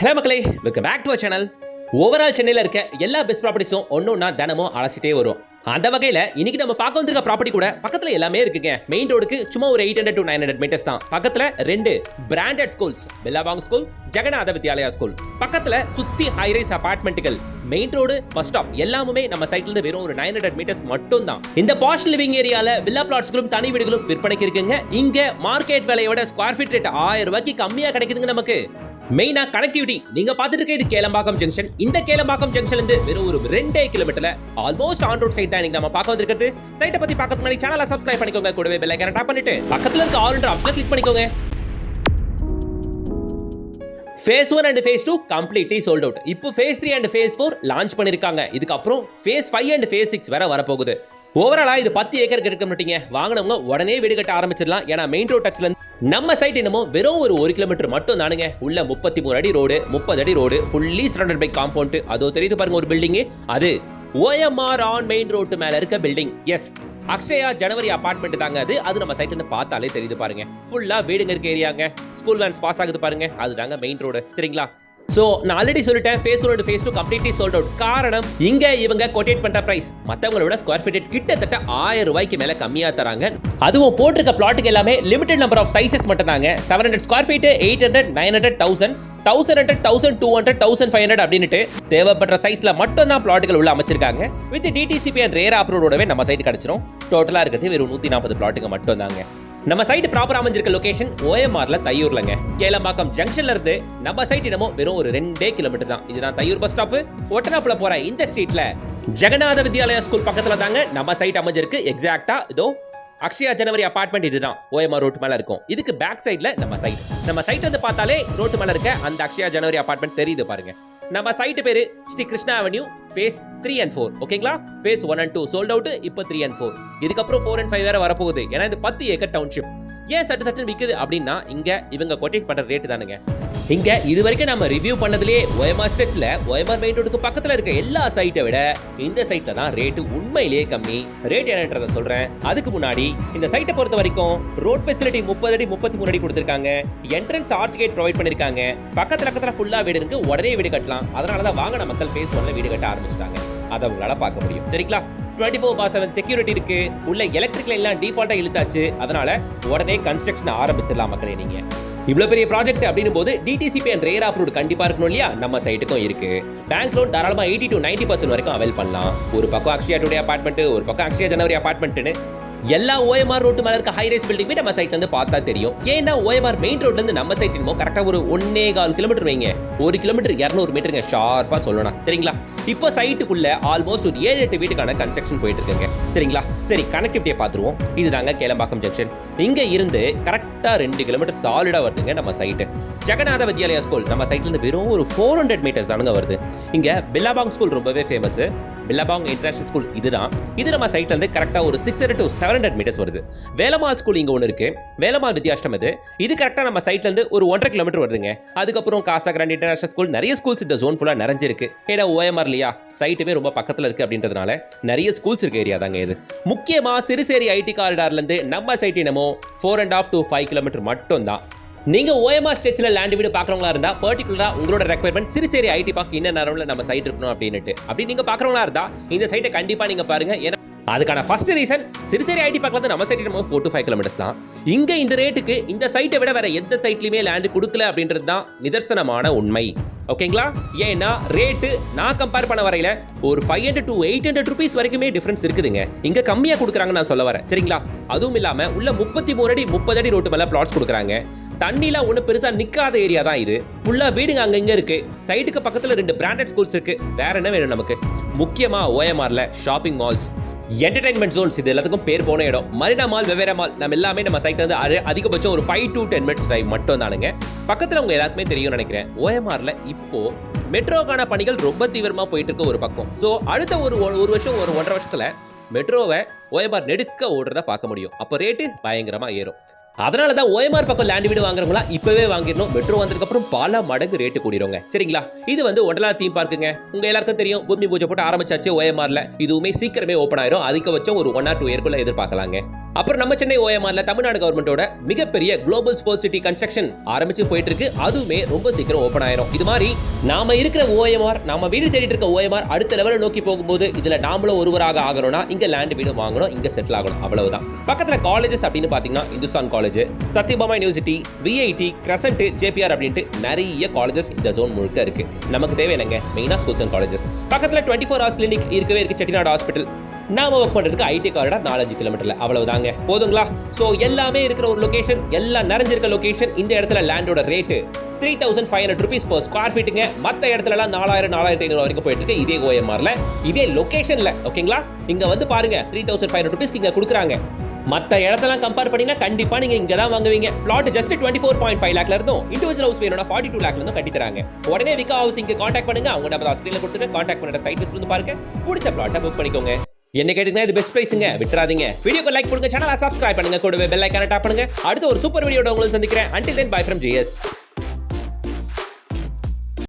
Hello மக்களே, welcome back to our channel. Overall சென்னையில் இருக்க எல்லா பெஸ்ட் ப்ராப்பர்ட்டிஸும் ஒன்னொன்னா தினமும் அலசிட்டே வரும். அந்த வகையில் இன்னைக்கு நம்ம பார்க்க வந்திருக்க ப்ராப்பர்ட்டி கூட பக்கத்தில் எல்லாமே இருக்குங்க. மெயின் ரோடுக்கு சும்மா ஒரு 800 to 900 மீட்டர்ஸ் தான். பக்கத்தில் 2 branded schools, Billabong school, Jagannatha Vidyalaya school. பக்கத்தில் சுத்தி ஹைரைஸ் அபார்ட்மெண்ட்டுகள், மெயின் ரோடு, பஸ் ஸ்டாப் எல்லாமே நம்ம சைட்ல இருந்து வெறும் ஒரு 900 மீட்டர்ஸ் மட்டும் தான். இந்த பாஷ் லிவிங் ஏரியால வில்லா பிளாட்ஸ்களும் தனி வீடுகளும் விற்பனைக்கு இருக்குங்க. இங்க மார்க்கெட் விலையோட ஸ்கொயர் ஃபீட் ரேட் 1000 ரூபாய்க்கு கம்மியா கிடைக்குதுங்க நமக்கு. மெயினா கனெக்டிவிட்டி. நீங்க பாத்துட்டு இருக்க இது கேளம்பாக்கம் ஜங்ஷன். இந்த கேளம்பாக்கம் ஜங்ஷன்ல இருந்து வெறும் ஒரு 2 கிலோமீட்டர்ல ஆல்மோஸ்ட் ஆன் ரோட் சைட் தான் நீங்க நம்ம பார்க்க வந்திருக்கிறது. சைட்டை பத்தி பார்க்கறதுக்கு முன்னாடி சேனலை சப்ஸ்கிரைப் பண்ணிக்கோங்க. கூடவே பெல் ஐகானை டாப் பண்ணிட்டு பக்கத்துல இருக்க ஆல் என்ற ஆப்ஷனை கிளிக் பண்ணிக்கோங்க. Phase 1 and Phase 2 completely sold out. இப்போ Phase 3 and Phase 4 லான்ச் பண்ணிருக்காங்க. இதுக்கு அப்புறம் Phase 5 and Phase 6 வேற வரப்போகுது. ஓவராலா இது 10 ஏக்கருக்கு இருக்க மாட்டீங்க. வாங்கினவங்க உடனே வீடு கட்ட ஆரம்பிச்சிடலாம். ஏன்னா மெயின் ரோட் டச்ல இருந்து நம்ம சைட் என்னமோ வெறும் ஒரு 1 கிலோமீட்டர் மட்டும் தானுங்க. உள்ள 33 அடி ரோடு, 30 அடி road, fully surrounded by compound. அதோ தெரியுது பாருங்க ஒரு பில்டிங். அது OMR ஆன் மெயின் ரோட் மேல இருக்க பில்டிங். எஸ், அக்ஷயா ஜனவரி அபார்ட்மெண்ட் தாங்க அது. அது நம்ம சைட்ல இருந்து பார்த்தாலே தெரியுது பாருங்க. ஃபுல்லா வீடுங்க இருக்க ஏரியாங்க. ஸ்கூல் வேன்ஸ் பாஸ் ஆகுது பாருங்க. அதுதாங்க மெயின் ரோடு. சரிங்களா? சோ நான் ஆல்ரெடி சொல்லிட்டேன், Phase 1 and Phase 2 completely sold out. காரணம், இங்க இவங்க கோட்டேட் பண்ற பிரைஸ் மத்தவங்களோட ஸ்கொயர் ஃபீட் கிட்டத்தட்ட 1000 ரூபாய்க்கு மேல கம்மியா தராங்க. அதுவும் போட்டிருக்க பிளாட்டுக்கு எல்லாமே லிமிடெட் நம்பர் ஆஃப் சைசஸ் மட்டும் தாங்க. 700 ஸ்கொயர் ஃபீட், 800, 900, 1000, 1100, 1200, 1500 அப்படின்ட்டு தேவைப்படுற சைஸ்ல மட்டும் தான் பிளாட்டுகள் உள்ள அமைச்சிருக்காங்க. வித் DTCP அண்ட் ரேரா அப்ரூவோடவே நம்ம சைட் கிடைச்சிரும். டோட்டலா இருக்கிறது வெறும் 140 பிளாட்டுங்க மட்டும் தாங்க. நம்ம சைட் ப்ராப்பரா அமைஞ்சிருக்க லொகேஷன் OMRல தையூர்லங்க. கேளம்பாக்கம் ஜங்ஷன்ல இருந்து நம்ம சைட் என்னமோ வெறும் ஒரு 2 கிலோமீட்டர் தான். இதுதான் தையூர் பஸ் ஸ்டாப். ஒட்டனாப்புல போற இந்த ஸ்ட்ரீட்ல ஜெகநாத வித்யாலயா ஸ்கூல் பக்கத்துல தாங்க நம்ம சைட் அமைஞ்சிருக்கு. எக்ஸாக்டா இதோ அக்ஷயா ஜனவரி அபார்ட்மெண்ட் இதுதான் OMR ரோட் மேல இருக்கும். இதுக்கு பேக் சைட்ல நம்ம சைட் வந்து பார்த்தாலே ரோட் மேல இருக்க அந்த அக்ஷயா ஜனவரி அபார்ட்மெண்ட் தெரியுது பாருங்க. நம்ம சைட் பேரு Shri Krishna avenue. Phase 3 and 4 ஓகேங்களா? Phase 1 and 2 sold out. இப்போ 3 and 4. இதுக்கப்புறம் 4 and 5 வேற வரப்போகுது. ஏன்னா இது 10 ஏக்கர் டவுன்ஷிப். ஏன் சட்டு விக்குது அப்படின்னா இங்க இவங்க கோட்டேட் பண்ற ரேட்டு தானுங்க. இங்க இது வரைக்கும் நம்ம ரிவ்யூ பண்ணதுலயே OMR ஸ்ட்ரெச்ல OMR மெயின் ரோடுக்கு பக்கத்துல இருக்க எல்லா சைட்டை விட இந்த சைட்ல தான் ரேட்டு உண்மையிலேயே கம்மி. ரேட் என்னன்றத சொல்றேன். அதுக்கு முன்னாடி இந்த சைட்டை பொறுத்த வரைக்கும் ரோட் ஃபெசிலிட்டி 30 அடி 33 அடி கொடுத்திருக்காங்க. என்ட்ரன்ஸ் ஆர்ச் கேட் ப்ரொவைட் பண்ணிருக்காங்க. பக்கத்துல ஃபுல்லா வீடு இருக்கு. உடனே வீடு கட்டலாம். அதனாலதான் வாங்கின மக்கள் Phase 1ல வீடு கட்ட ஆரம்பிச்சிட்டாங்க. அதை உங்களால பார்க்க முடியும். சரிங்களா? 24/7 செக்யூரிட்டி இருக்கு. உள்ள எலக்ட்ரிக் லைன்லாம் டிஃபால்ட்டா இழுத்தாச்சு. அதனால உடனே கன்ஸ்ட்ரக்ஷன் ஆரம்பிச்சிடலாம் மக்களே. நீங்க இவ்வளவு பெரிய ப்ராஜெக்ட் அப்படினும் போது DTCP அண்ட் ரேரா அப்ரூவ்ட் கண்டிப்பா இருக்கணும் இல்லையா? நம்ம சைட்டுக்கும் இருக்கு. பேங்க் லோன் தாராளமா 80 to 90% வரைக்கும் அவைல் பண்ணலாம். ஒரு பக்கம் அக்ஷயா டுடே அபார்ட்மெண்ட், ஒரு பக்கம் அக்ஷயா ஜனவரி அபார்ட்மெண்ட்னு எல்லா OMR ரோட்டு மேல இருக்க ஹைரைஸ் பில்டிங் நம்ம சைட்ல இருந்து பார்த்தா தெரியும். ஏன்னா OMR மெயின் ரோட்ல இருந்து நம்ம சைட் என்னமோ கரெக்டா ஒரு 1.25 கிலோமீட்டர் வைங்க. 1 கிலோமீட்டர் 200 மீட்டருங்க ஷார்ப்பா சொல்லணும். சரிங்களா? இப்போ சைட்டுக்குள்ள ஆல்மோஸ்ட் ஒரு 7-8 வீட்டுக்கான கன்ஸ்ட்ரக்ஷன் போயிட்டு இருக்குங்க. சரிங்களா? சரி, கனெக்டிவிட்டியை பார்த்துருவோம். இதுதாங்க கேளம்பாக்கம் ஜங்ஷன். இங்க இருந்து கரெக்டா 2 கிலோமீட்டர் சாலிடா வருதுங்க நம்ம சைட்டு. ஜெகநாத வித்யாலயா ஸ்கூல் நம்ம சைட்ல இருந்து வெறும் ஒரு 400 மீட்டர்ஸ் தானுங்க வருது. இங்க பில்லாபாங் ஸ்கூல் ரொம்பவே ஃபேமஸ். பில்லாபாங் இன்டர்நேஷனல் ஸ்கூல் இதுதான். இது நம்ம சைட்ல இருந்து கரெக்டா ஒரு 600 to 700 மீட்டர்ஸ் வருது. வேலம்மாள் ஸ்கூல் இங்க ஒன்று இருக்கு. வேலம்மாள் வித்யாஷ்டம் இது கரெக்டா நம்ம சைட்ல இருந்து ஒரு 1.5 கிலோமீட்டர் வருதுங்க. அதுக்கப்புறம் காசா கிராண்ட் இன்டர்நேஷனல் ஸ்கூல், நிறைய ஸ்கூல்ஸ் இந்த ஜோன் ஃபுல்லா நிறைஞ்சிருக்கு. ஏன்னா OMR இல்லையா, சைட்டுமே ரொம்ப பக்கத்துல இருக்கு அப்படின்றதுனால நிறைய ஸ்கூல்ஸ் இருக்க ஏரியா தாங்க இது. முக்கியமா சிறுசேரி ஐடி காரிடார்ல இருந்து நம்ம சைட் என்னமோ 4.5 to 5 கிலோமீட்டர் மட்டும் தான். நீங்க OMR ஸ்ட்ரெச்ல லேண்ட் வீடு பாக்குறவங்களா இருந்தா பர்டிகுலரா உங்களோட ரெக்யர்மெண்ட் சிறுசேரி ஐடி பார்க் இன்ன நேரம்ல நம்ம சைட் இருக்கணும் அப்படின்னுட்டு அப்படி நீங்க பாக்குறவங்களா இருந்தா இந்த சைட்டை கண்டிப்பா நீங்க பாருங்க. ஏன்னா அதுக்கான first reason, Siruseri IT park வந்து நம்ம சைட் நம்ம 4 to 5 கிலோமீட்டர்ஸ் தான். இங்க இந்த ரேட்டுக்கு இந்த சைட்டை விட வேற எந்த சைட்லயுமே லேண்ட் கொடுக்கல அப்படின்றது தான் நிதர்சனமான உண்மை. ஓகேங்களா? ஏன்னா ரேட்டு நான் கம்பேர் பண்ண வரையில ஒரு 500 to 800 ரூபீஸ் வரைக்குமே டிஃபரன்ஸ் இருக்குதுங்க. இங்க கம்மியா கொடுக்குறாங்க நான் சொல்ல வரேன். சரிங்களா? அதுவும் இல்லாம உள்ள 33 அடி 30 அடி ரோட்டு மேல பிளாட்ஸ் கொடுக்குறாங்க. தண்ணிலாம் ஒண்ணு பெருசா நிக்காத ஏரியா தான் இது. ஃபுல்லா வீடுங்க அங்க இருக்கு. சைட்டுக்கு பக்கத்துல 2 பிராண்டட் ஸ்கூல்ஸ் இருக்கு. வேற என்ன வேணும் நமக்கு? முக்கியமா OMRல ஷாப்பிங் மால்ஸ், என்டர்டைன்மெண்ட் ஜோன்ஸ், இது எல்லாத்துக்கும் பேர் போன இடம். மரினா மால், வெவ்வேறு மால், நம்ம எல்லாமே நம்ம சைட்ல இருந்து அதிகபட்சம் ஒரு 5 to 10 மினிட்ஸ் டிரைவ் மட்டும் தானுங்க. பக்கத்துல உங்க எல்லாருக்குமே தெரியும் நினைக்கிறேன், OMRல இப்போ மெட்ரோக்கான பணிகள் ரொம்ப தீவிரமா போயிட்டு இருக்க ஒரு பக்கம். ஸோ அடுத்த ஒரு வருஷம், ஒரு 1.5 வருஷத்துல மெட்ரோவை OMR நெடுக்க ஓடுறத பார்க்க முடியும். அப்போ ரேட்டு பயங்கரமா ஏறும். அதனால தான் OMR பக்கம் லேண்ட் வீடு வாங்குறவங்களா இப்பவே வாங்கிடணும். மெட்ரோ வந்ததுக்கு அப்புறம் பல மடங்கு ரேட்டு கூடிருங்க. சரிங்களா? இது வந்து ஒண்டர்லா தீம் பார்க்குங்க. உங்க எல்லாருக்கும் தெரியும் பூமி பூஜை போட்டு ஆரம்பிச்சாச்சு OMRல. இதுவுமே சீக்கிரமே ஓபன் ஆயிரும். அதிகபட்சம் ஒரு 1 or 2 இயர்க்குள்ள எதிர்பார்க்கலாங்க. அப்புறம் நம்ம சென்னை OMRல தமிழ்நாடு கவர்மெண்டோட மிகப்பெரிய குளோபல் ஸ்போர்ட்ஸ் சிட்டி கன்ஸ்ட்ரக்ஷன் ஆரம்பிச்சு போயிட்டு இருக்கு. அதுவுமே ரொம்ப சீக்கிரம் ஓபன் ஆயிரும். இது மாதிரி நாம இருக்கிற OMR, நாம வீடு தேடிட்டு இருக்க OMR அடுத்த லெவலை நோக்கி போகும்போது இதுல நாமளும் ஒருவராக ஆகணும்னா இங்க லேண்ட் வீடு வாங்கணும், இங்க செட்டில் ஆகணும். அவ்வளவுதான். பக்கத்துல காலேஜஸ் அப்படின்னு பாத்தீங்கன்னா Hindustan college, Sathyabama university, VIT, Crescent, JPR அப்படின்ட்டு நிறைய காலேஜஸ் இந்த ஜோன் முழுக்க இருக்கு. நமக்கு தேவை என்னங்க? மெயினா ஸ்கூல்ஸ் அண்ட் காலேஜஸ். பக்கத்துல 24 hours கிளினிக் இருக்கவே இருக்கு. செட்டிநாடு ஹாஸ்பிட்டல். நாம ஒர்க் பண்றதுக்கு IT காரிடார் 4-5 கிலோமீட்டர்ல. அவ்வளவுதாங்க. போதுங்களா? சோ எல்லாமே இருக்கிற ஒரு லொகேஷன், எல்லாம் நிறைஞ்சிருக்க லொகேஷன். இந்த இடத்துல லேண்டோட ரேட்டு 3500 rupees per square feetங்க. மத்த இடத்துலலாம் 4000 4500 வரைக்கும் போயிட்டு இருக்கு. இதே OMRல இதே லொகேஷன்ல. ஓகேங்களா? இங்க வந்து பாருங்க 3500 rupees இங்க கொடுக்குறாங்க. மத்த இடத்தெல்லாம் கம்பேர் பண்ணீங்கன்னா கண்டிப்பா நீங்க இங்க தான் வாங்குவீங்க. பிளாட் ஜஸ்ட் 24.5 lakhல இருந்தும் இண்டிவிஜுவல் ஹவுஸ் வேணும்னா 42 lakhல இருந்தும் கட்டி தராங்க. உடனே விகா ஹவுசிங்க்கு கான்டாக்ட் பண்ணுங்க. அவங்க நம்பர் ஸ்கிரீன்ல கொடுத்துட்டு கான்டாக்ட் பண்ணுற சைட் லிஸ்ட் வந்து பாருங்க. பிடிச்ச பிளாட்டை புக் பண்ணிக்கோங்க. என்ன கேட்டீங்கன்னா இது பெஸ்ட் பிரைஸ்ங்க. விட்டுறாதீங்க. வீடியோக்கு லைக் பண்ணுங்க, சேனலை சப்ஸ்கிரைப் பண்ணுங்க, கூடவே பெல் ஐகானை டாப் பண்ணுங்க. அடுத்து ஒரு சூப்பர் வீடியோட உங்களை சந்திக்கிறேன். Until then, bye from GS.